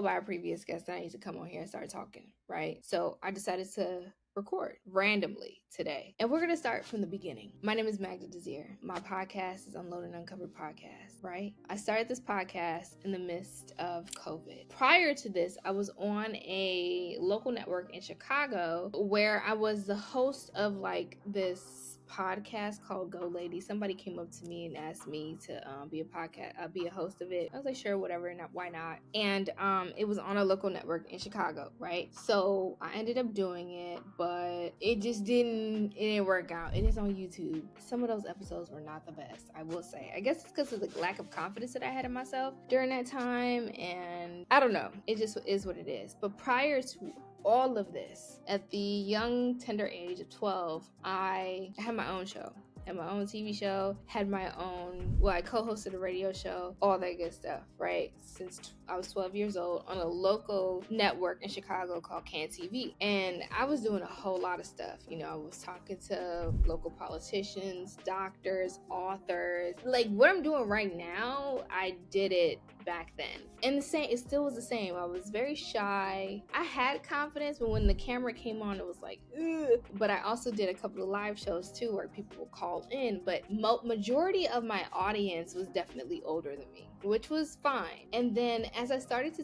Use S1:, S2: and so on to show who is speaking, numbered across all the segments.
S1: told by a previous guest that I need to come on here and start talking, right? So I decided to record randomly today. And we're going to start from the beginning. My name is Magda Desir. My podcast is Unload and Uncovered Podcast, right? I started this podcast in the midst of COVID. Prior to this, I was on a local network in Chicago where I was the host of like this podcast called Go Lady. Somebody came up to me and asked me to be a host of it. I was like, sure, whatever, why not? And it was on a local network in Chicago, right? So I ended up doing it, but it didn't work out. It is on YouTube. Some of those episodes were not the best, I will say. I guess it's because of the lack of confidence that I had in myself during that time, and I don't know. It just is what it is. But prior to all of this, at the young tender age of 12, I had my own show, had my own TV show, had my own, I co-hosted a radio show, all that good stuff, right? Since I was 12 years old on a local network in Chicago called Can TV. And I was doing a whole lot of stuff. I was talking to local politicians, doctors, authors. Like what I'm doing right now, I did it back then. And it still was the same. I was very shy. I had confidence, but when the camera came on, it was like, ugh. But I also did a couple of live shows too where people would call in, but majority of my audience was definitely older than me, which was fine. And then as I started to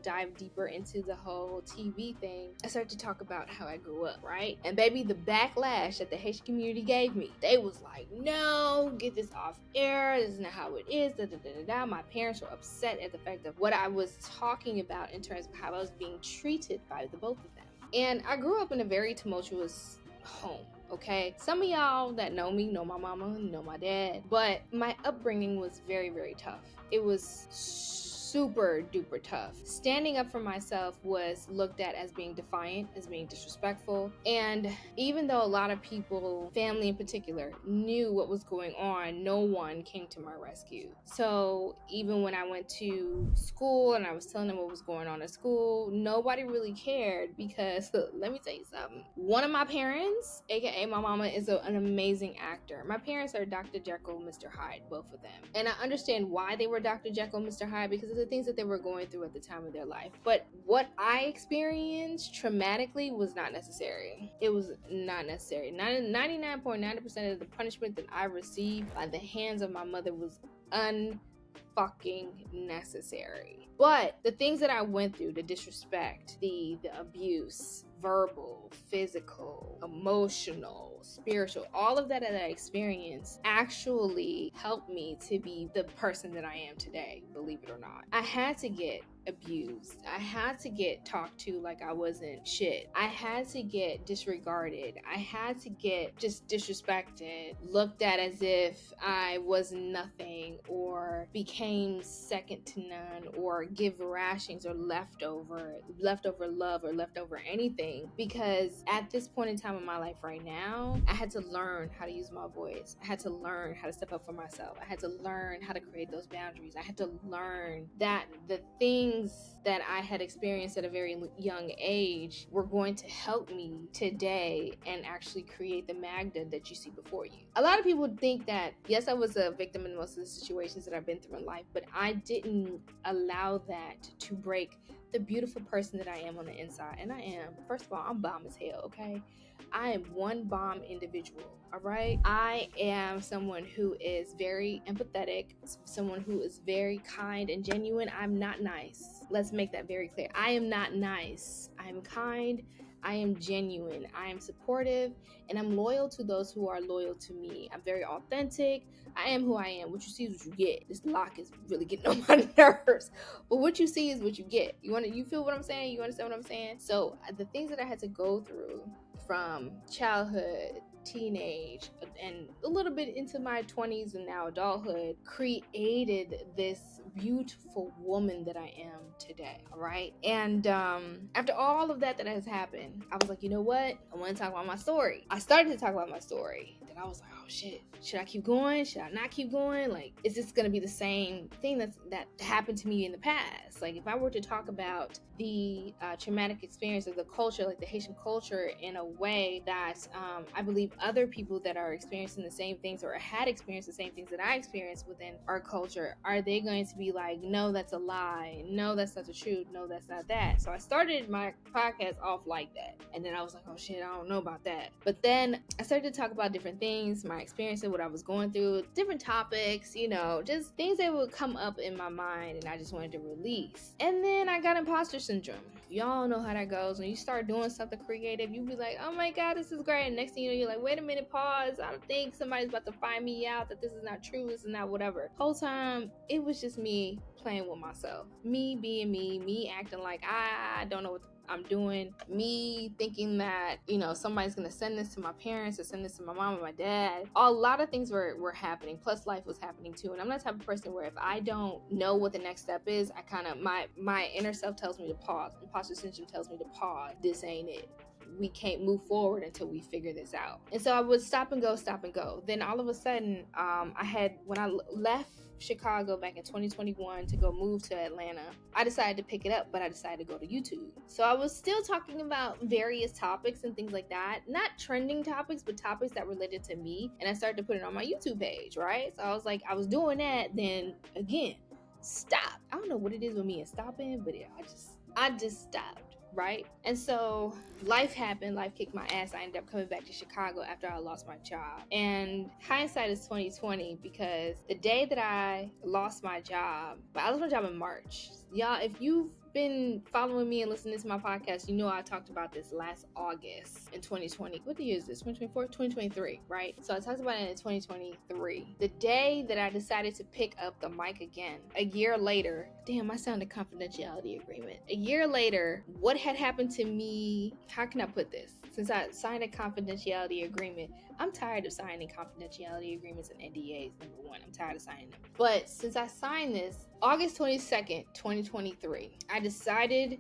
S1: dive deeper into the whole TV thing, I started to talk about how I grew up, right? And baby, the backlash that the Haitian community gave me, they was like, no, get this off air. This is not how it is. My parents were upset at the fact of what I was talking about in terms of how I was being treated by the both of them. And I grew up in a very tumultuous home. Okay, some of y'all that know me know my mama, know my dad, but my upbringing was very, very tough. It was super duper tough. Standing up for myself was looked at as being defiant, as being disrespectful. And even though a lot of people, family in particular, knew what was going on, no one came to my rescue. So even when I went to school and I was telling them what was going on at school, nobody really cared because let me tell you something. One of my parents, aka my mama, is an amazing actor. My parents are Dr. Jekyll, Mr. Hyde, both of them. And I understand why they were Dr. Jekyll, Mr. Hyde, because of the things that they were going through at the time of their life. But what I experienced traumatically was not necessary. It was not necessary. 99.9% of the punishment that I received by the hands of my mother was unfucking necessary. But the things that I went through, the disrespect, the abuse, verbal, physical, emotional, spiritual, all of that I experienced actually helped me to be the person that I am today, believe it or not. I had to get abused. I had to get talked to like I wasn't shit. I had to get disregarded. I had to get just disrespected, looked at as if I was nothing or became second to none or give rations or leftover love or leftover anything. Because at this point in time in my life right now, I had to learn how to use my voice. I had to learn how to step up for myself. I had to learn how to create those boundaries. I had to learn that the things that I had experienced at a very young age were going to help me today and actually create the Magda that you see before you. A lot of people think that, yes, I was a victim in most of the situations that I've been through in life, but I didn't allow that to break the beautiful person that I am on the inside. And I am. First of all, I'm bomb as hell, okay? I am one bomb individual, all right? I am someone who is very empathetic, someone who is very kind and genuine. I'm not nice. Let's make that very clear. I am not nice. I am kind. I am genuine. I am supportive, and I'm loyal to those who are loyal to me. I'm very authentic. I am who I am. What you see is what you get. This lock is really getting on my nerves. But what you see is what you get. You feel what I'm saying? You understand what I'm saying? So the things that I had to go through from childhood, teenage, and a little bit into my 20s and now adulthood created this beautiful woman that I am today, all right? And after all of that has happened, I was like, you know what? I want to talk about my story. I started to talk about my story. Then I was like, oh shit, should I keep going? Should I not keep going? Like, is this going to be the same thing that happened to me in the past? Like, if I were to talk about the traumatic experience of the culture, like the Haitian culture, in a way that I believe other people that are experiencing the same things or had experienced the same things that I experienced within our culture, are they going to be be like, no, that's a lie. No, that's not the truth. No, that's not that. So I started my podcast off like that. And then I was like, oh shit, I don't know about that. But then I started to talk about different things, my experience and what I was going through, different topics, just things that would come up in my mind and I just wanted to release. And then I got imposter syndrome. Y'all know how that goes. When you start doing something creative, you be like, oh my God, this is great. And next thing you know, you're like, wait a minute, pause. I think somebody's about to find me out, that this is not true, this is not whatever. Whole time, it was just me playing with myself. Me being me acting like I don't know what I'm doing, me thinking that, somebody's gonna send this to my parents or send this to my mom or my dad. A lot of things were happening, plus life was happening too. And I'm not the type of person where if I don't know what the next step is, I kind of, my inner self tells me to pause. Imposter syndrome tells me to pause. This ain't it. We can't move forward until we figure this out. And so I would stop and go. Then all of a sudden, when I left Chicago back in 2021 to go move to Atlanta, I decided to pick it up, but I decided to go to YouTube. So I was still talking about various topics and things like that, not trending topics, but topics that related to me. And I started to put it on my YouTube page, right? So I was like, I was doing that. Then again, stop. I don't know what it is with me and stopping, but I just stopped. Right? And so life happened, life kicked my ass. I ended up coming back to Chicago after I lost my job. And hindsight is 2020 because the day that I lost my job in March. Y'all, if you've been following me and listening to my podcast, you know I talked about this last August in 2020. What year is this? 2024? 2023, right? So I talked about it in 2023. The day that I decided to pick up the mic again, a year later, damn, I signed a confidentiality agreement. A year later, what had happened to me, how can I put this? Since I signed a confidentiality agreement, I'm tired of signing confidentiality agreements and NDAs, number one. I'm tired of signing them. But since I signed this, August 22nd, 2023, I decided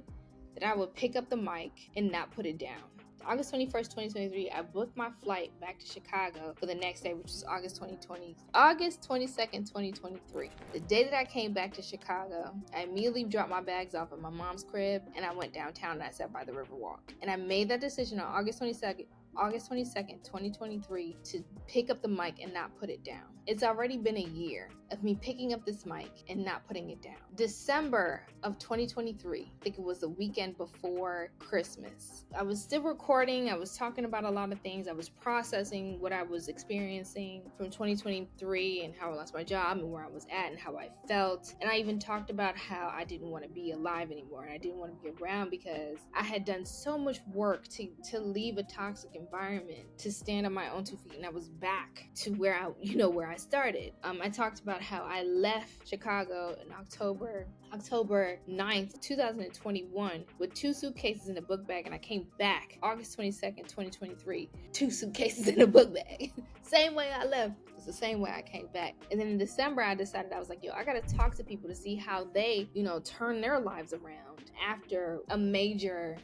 S1: that I would pick up the mic and not put it down. August 21st, 2023, I booked my flight back to Chicago for the next day, which is August 22nd, 2023. The day that I came back to Chicago, I immediately dropped my bags off at my mom's crib and I went downtown and I sat by the Riverwalk. And I made that decision on August 22nd, 2023 to pick up the mic and not put it down. It's already been a year of me picking up this mic and not putting it down. December of 2023, I think it was the weekend before Christmas. I was still recording. I was talking about a lot of things. I was processing what I was experiencing from 2023 and how I lost my job and where I was at and how I felt. And I even talked about how I didn't want to be alive anymore and I didn't want to be around because I had done so much work to leave a toxic environment, to stand on my own 2 feet, and I was back to where I started. I talked about how I left Chicago in October 9th, 2021 with 2 suitcases in a book bag, and I came back August 22nd, 2023, 2 suitcases in a book bag. Same way I left, it's the same way I came back. And then in December, I decided, I was like, I gotta talk to people to see how they, turn their lives around after a major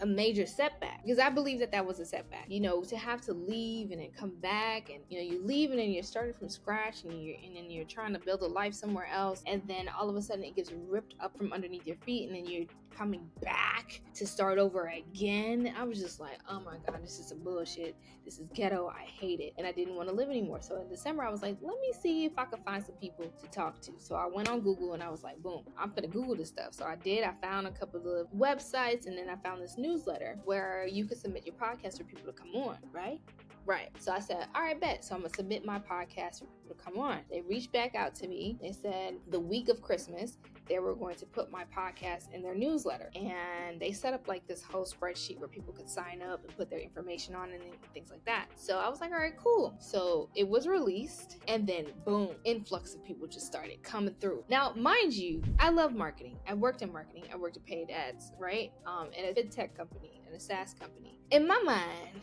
S1: setback, because I believe that was a setback. To have to leave and then come back, and you leave and then you're starting from scratch, and then you're trying to build a life somewhere else, and then all of a sudden it gets ripped up from underneath your feet, and then you're coming back to start over again. I was just like, oh my God, this is some bullshit. This is ghetto. I hate it. And I didn't want to live anymore. So in December, I was like, let me see if I could find some people to talk to. So I went on Google and I was like, boom, I'm going to Google this stuff. So I did. I found a couple of websites, and then I found this newsletter where you could submit your podcast for people to come on, right? Right. So I said, all right, bet. So I'm going to submit my podcast for people to come on. They reached back out to me. They said the week of Christmas, they were going to put my podcast in their newsletter. And they set up like this whole spreadsheet where people could sign up and put their information on and things like that. So I was like, all right, cool. So it was released, and then boom, influx of people just started coming through. Now, mind you, I love marketing. I worked in marketing. I worked in paid ads, right? In a fintech company, in a SaaS company. In my mind,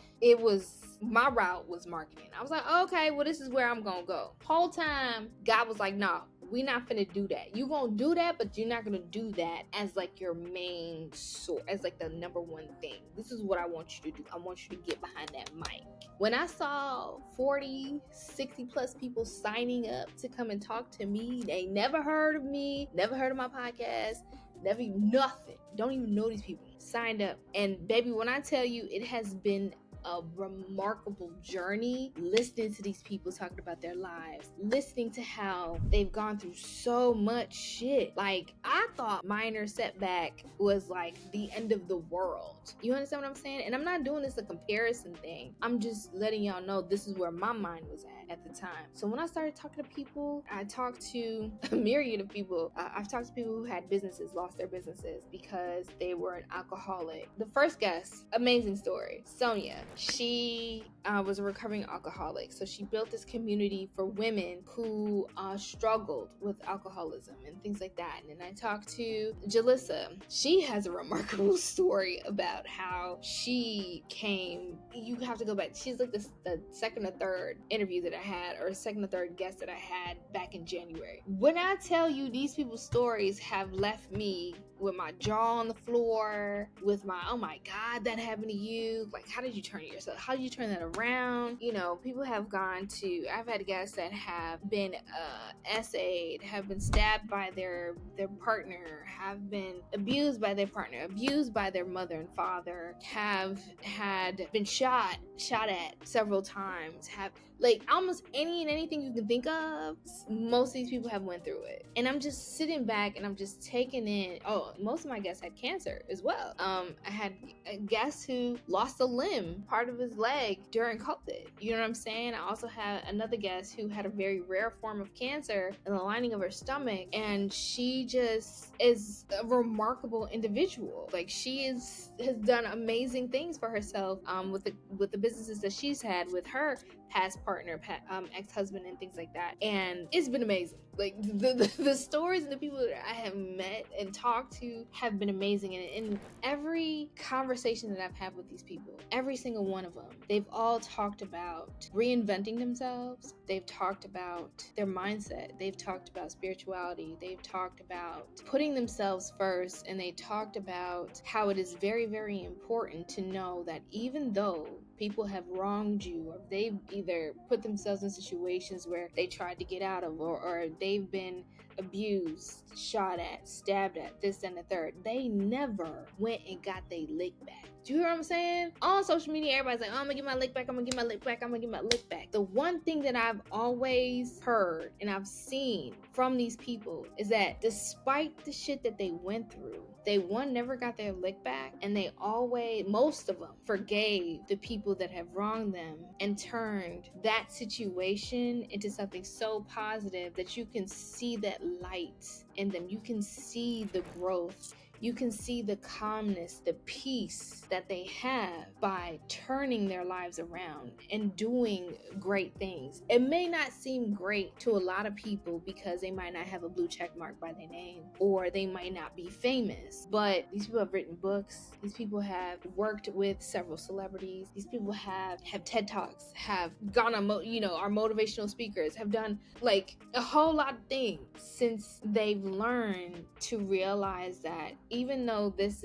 S1: my route was marketing. I was like, okay, well, this is where I'm gonna go. Whole time, God was like, no, we're not finna do that. You gonna do that, but you're not gonna do that as like your main source, as like the number one thing. This is what I want you to do. I want you to get behind that mic. When I saw 40, 60 plus people signing up to come and talk to me, they never heard of me, never heard of my podcast, nothing. Don't even know these people. Signed up. And baby, when I tell you, it has been a remarkable journey listening to these people talking about their lives, listening to how they've gone through so much shit. Like, I thought minor setback was like the end of the world. You understand what I'm saying? And I'm not doing this a comparison thing. I'm just letting y'all know this is where my mind was at the time. So when I started talking to people, I talked to a myriad of people. I've talked to people who had businesses, lost their businesses because they were an alcoholic. The first guest, amazing story, Sonia. She was a recovering alcoholic. So she built this community for women who struggled with alcoholism and things like that. And then I talked to Jalissa. She has a remarkable story about how she came. You have to go back. She's like the second or third interview that I had, or second or third guest that I had back in January. When I tell you these people's stories have left me with my jaw on the floor, with my, oh my God, that happened to you. Like, how did you turn yourself? How did you turn that around? You know, people have gone to, I've had guests that have been essayed, have been stabbed by their partner, have been abused by their partner, abused by their mother and father, have had been shot at several times, have like almost any and anything you can think of. Most of these people have went through it, and I'm just sitting back and I'm just taking in. Oh, most of my guests had cancer as well. I had a guest who lost a limb, part of his leg, during COVID. You know what I'm saying? I also had another guest who had a very rare form of cancer in the lining of her stomach, and she just is a remarkable individual. Like, she has done amazing things for herself with the businesses that she's had with her past partner, ex-husband, and things like that. And it's been amazing. Like, the stories and the people that I have met and talked to have been amazing. And in every conversation that I've had with these people, every single one of them, they've all talked about reinventing themselves. They've talked about their mindset. They've talked about spirituality. They've talked about putting themselves first. And they talked about how it is very, very important to know that even though people have wronged you, or they've either put themselves in situations where they tried to get out of, or they've been abused, shot at, stabbed at, this and the third, they never went and got their lick back. Do you hear what I'm saying? On social media, everybody's like, oh, I'm gonna get my lick back, I'm gonna get my lick back, I'm gonna get my lick back. The one thing that I've always heard and I've seen from these people is that despite the shit that they went through, they never got their lick back, and they always, most of them, forgave the people that have wronged them and turned that situation into something so positive that you can see that light in them. You can see the growth. You can see the calmness, the peace that they have by turning their lives around and doing great things. It may not seem great to a lot of people because they might not have a blue check mark by their name, or they might not be famous, but these people have written books. These people have worked with several celebrities. These people have TED Talks, have gone on, are motivational speakers, have done like a whole lot of things since they've learned to realize that even though this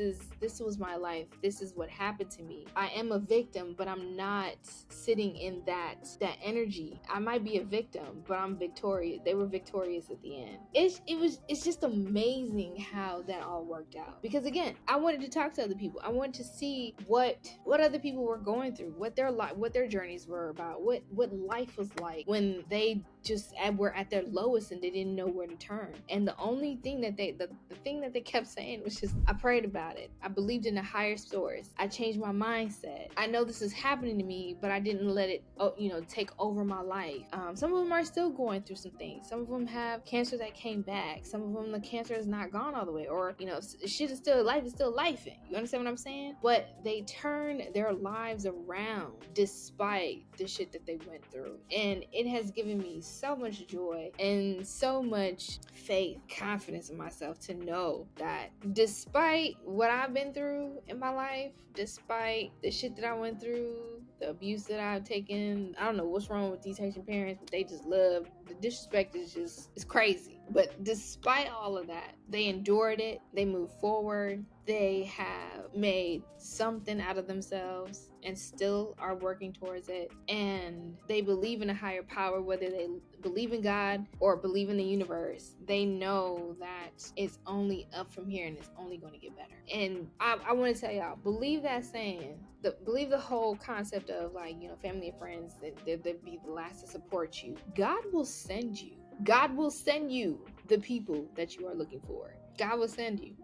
S1: was my life, this is what happened to me, I am a victim, but I'm not sitting in that energy. I might be a victim, but I'm victorious. They were victorious at the end. It's just amazing how that all worked out. Because again, I wanted to talk to other people. I wanted to see what other people were going through, what their journeys were about, what life was like when they just were at their lowest and they didn't know where to turn. And the only thing that the thing that they kept saying was just, I prayed about it. I believed in a higher source. I changed my mindset. I know this is happening to me, but I didn't let it, take over my life. Some of them are still going through some things. Some of them have cancer that came back. Some of them, the cancer is not gone all the way, or, shit is still, life is still lifing. You understand what I'm saying? But they turn their lives around despite the shit that they went through. And it has given me so much joy and so much faith, confidence in myself to know that despite what I've been through in my life, despite the shit that I went through, the abuse that I've taken. I don't know what's wrong with these Haitian parents, but they just love the disrespect is just it's crazy. But despite all of that, they endured it. They moved forward. They have made something out of themselves and still are working towards it. And they believe in a higher power, whether they believe in God or believe in the universe. They know that it's only up from here and it's only going to get better. And I want to tell y'all, believe that saying. Believe the whole concept of like, family and friends, that they'll be the last to support you. God will send you. God will send you the people that you are looking for. God will send you.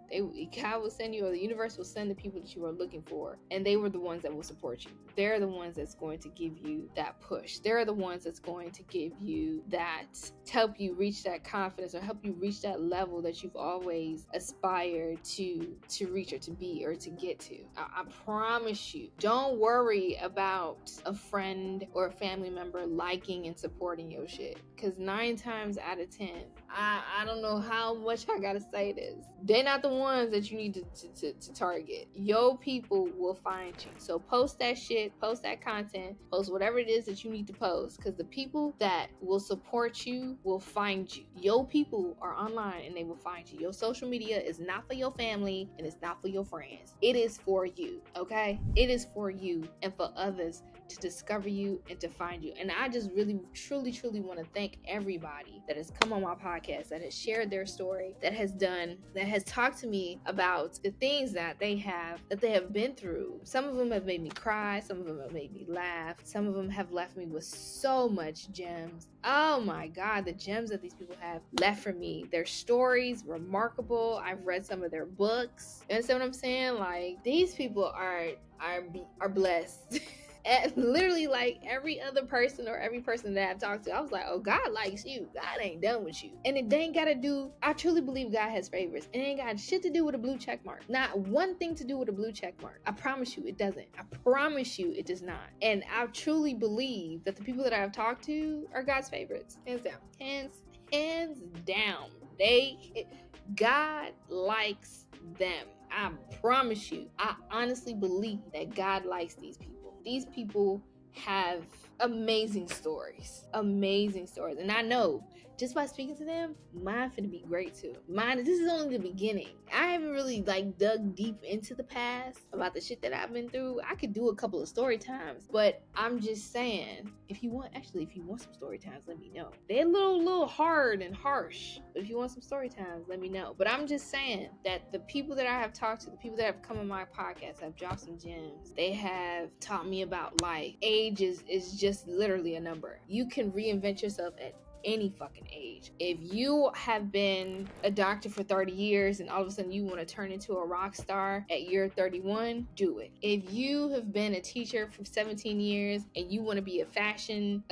S1: God will send you, or the universe will send the people that you are looking for, and they were the ones that will support you. They're the ones that's going to give you that push. They're the ones that's going to give you that, to help you reach that confidence or help you reach that level that you've always aspired to reach or to be or to get to. I promise you, don't worry about a friend or a family member liking and supporting your shit, because 9 times out of 10, I don't know how much I gotta say this, they're not the ones that you need to target. Your people will find you. So post that shit, post that content, post whatever it is that you need to post, because the people that will support you will find you. Your people are online and they will find you. Your social media is not for your family and it's not for your friends. It is for you, okay? It is for you and for others to discover you and to find you. And I just really, truly, truly want to thank everybody that has come on my podcast, that has shared their story, that has talked to me about the things that they have been through. Some of them have made me cry. Some of them have made me laugh. Some of them have left me with so much gems. Oh my God, the gems that these people have left for me. Their stories, remarkable. I've read some of their books. You understand what I'm saying? Like, these people are blessed. And literally, like every other person or every person that I've talked to, I was like, oh, God likes you. God ain't done with you. And it ain't got to do, I truly believe God has favorites. It ain't got shit to do with a blue check mark. Not one thing to do with a blue check mark. I promise you it doesn't. I promise you it does not. And I truly believe that the people that I've talked to are God's favorites. Hands down. Hands down. God likes them. I promise you. I honestly believe that God likes these people. These people have amazing stories. And I know just by speaking to them, mine finna be great too. This is only the beginning. I haven't really dug deep into the past about the shit that I've been through. I could do a couple of story times, but I'm just saying, if you want some story times, let me know. They're a little hard and harsh, but if you want some story times, let me know. But I'm just saying that the people that I have talked to, the people that have come on my podcast, have dropped some gems. They have taught me about life. Age is just literally a number. You can reinvent yourself at any fucking age. If you have been a doctor for 30 years and all of a sudden you want to turn into a rock star at year 31, do it. If you have been a teacher for 17 years and you want to be a fashion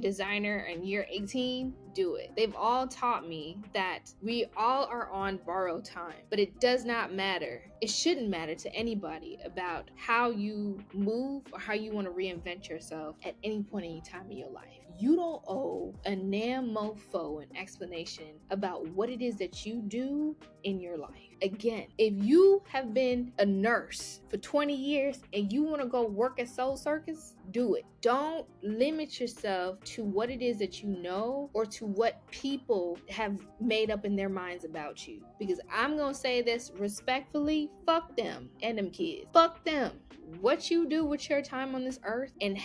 S1: designer in year 18, do it. They've all taught me that we all are on borrowed time, but it does not matter. It shouldn't matter to anybody about how you move or how you want to reinvent yourself at any point in time in your life. You don't owe a damn mofo an explanation about what it is that you do in your life. Again, if you have been a nurse for 20 years and you want to go work at Soul Circus, do it. Don't limit yourself to what it is that you know or to what people have made up in their minds about you. Because I'm going to say this respectfully, fuck them and them kids. Fuck them. What you do with your time on this earth and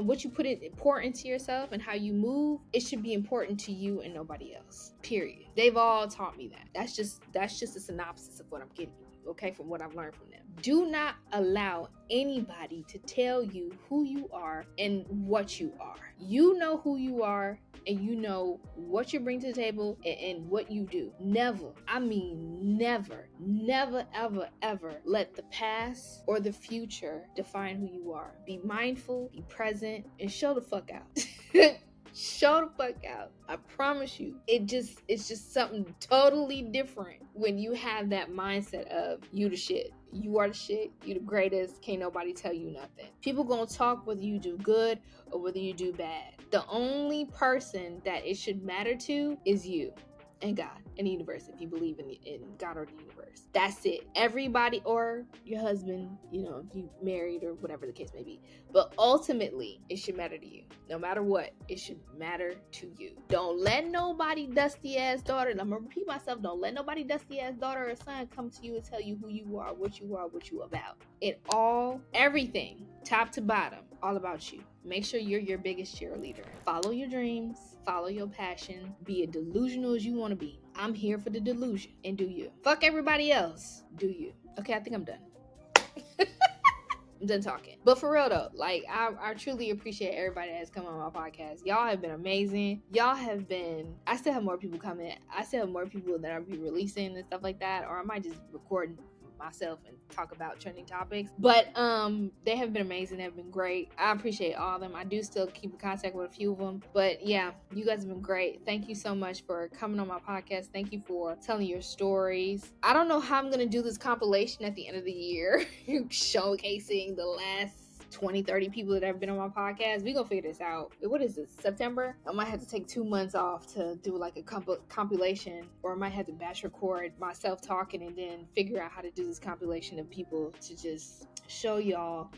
S1: what you pour into yourself and how you move, it should be important to you and nobody else. Period. They've all taught me that. That's just a synopsis of what I'm getting you, okay, from what I've learned from them. Do not allow anybody to tell you who you are and what you are. You know who you are and you know what you bring to the table and what you do. Never, ever, ever let the past or the future define who you are. Be mindful, be present, and show the fuck out. Show the fuck out. I promise you. It's just something totally different when you have that mindset of you the shit. You are the shit. You the greatest. Can't nobody tell you nothing. People gonna talk whether you do good or whether you do bad. The only person that it should matter to is you. and God and the universe, if you believe in God or the universe. That's it. Everybody, or your husband, you know, if you married or whatever the case may be. But ultimately, it should matter to you. No matter what, it should matter to you. Don't let nobody dusty ass daughter, and I'm gonna repeat myself, don't let nobody dusty ass daughter or son come to you and tell you who you are, what you about. It all, everything, top to bottom, all about you. Make sure you're your biggest cheerleader. Follow your dreams, follow your passion, be as delusional as you want to be. I'm here for the delusion, and do you. Fuck everybody else, do you. Okay, I think I'm done. I'm done talking. But for real though, like I truly appreciate everybody that's come on my podcast. Y'all have been amazing. I still have more people coming. I still have more people that I'll be releasing and stuff like that. Or I might just record myself and talk about trending topics. But they have been amazing. They've been great. I appreciate all of them. I do still keep in contact with a few of them. But yeah, you guys have been great. Thank you so much for coming on my podcast. Thank you for telling your stories. I don't know how I'm gonna do this compilation at the end of the year, showcasing the last 20-30 people that have been on my podcast. We gonna figure this out. What is this, September? I might have to take 2 months off to do like a compilation, or I might have to batch record myself talking and then figure out how to do this compilation of people to just show y'all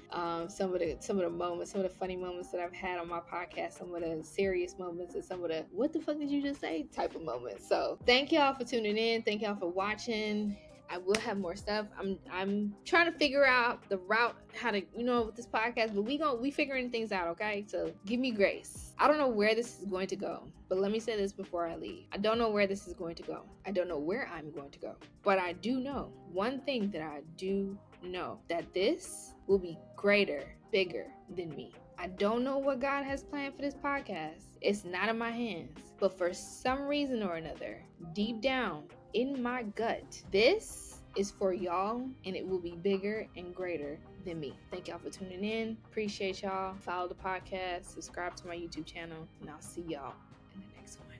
S1: some of the moments, some of the funny moments that I've had on my podcast, some of the serious moments, and some of the what the fuck did you just say type of moments. So thank y'all for tuning in. Thank y'all for watching. I will have more stuff. I'm trying to figure out the route, how to, with this podcast, but we figuring things out, okay? So give me grace. I don't know where this is going to go, but let me say this before I leave. I don't know where this is going to go. I don't know where I'm going to go, but I do know one thing that I do know, that this will be greater, bigger than me. I don't know what God has planned for this podcast. It's not in my hands, but for some reason or another, deep down in my gut, this is for y'all, and it will be bigger and greater than me. Thank y'all for tuning in. Appreciate y'all. Follow the podcast, subscribe to my YouTube channel, and I'll see y'all in the next one.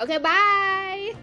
S1: Okay, bye.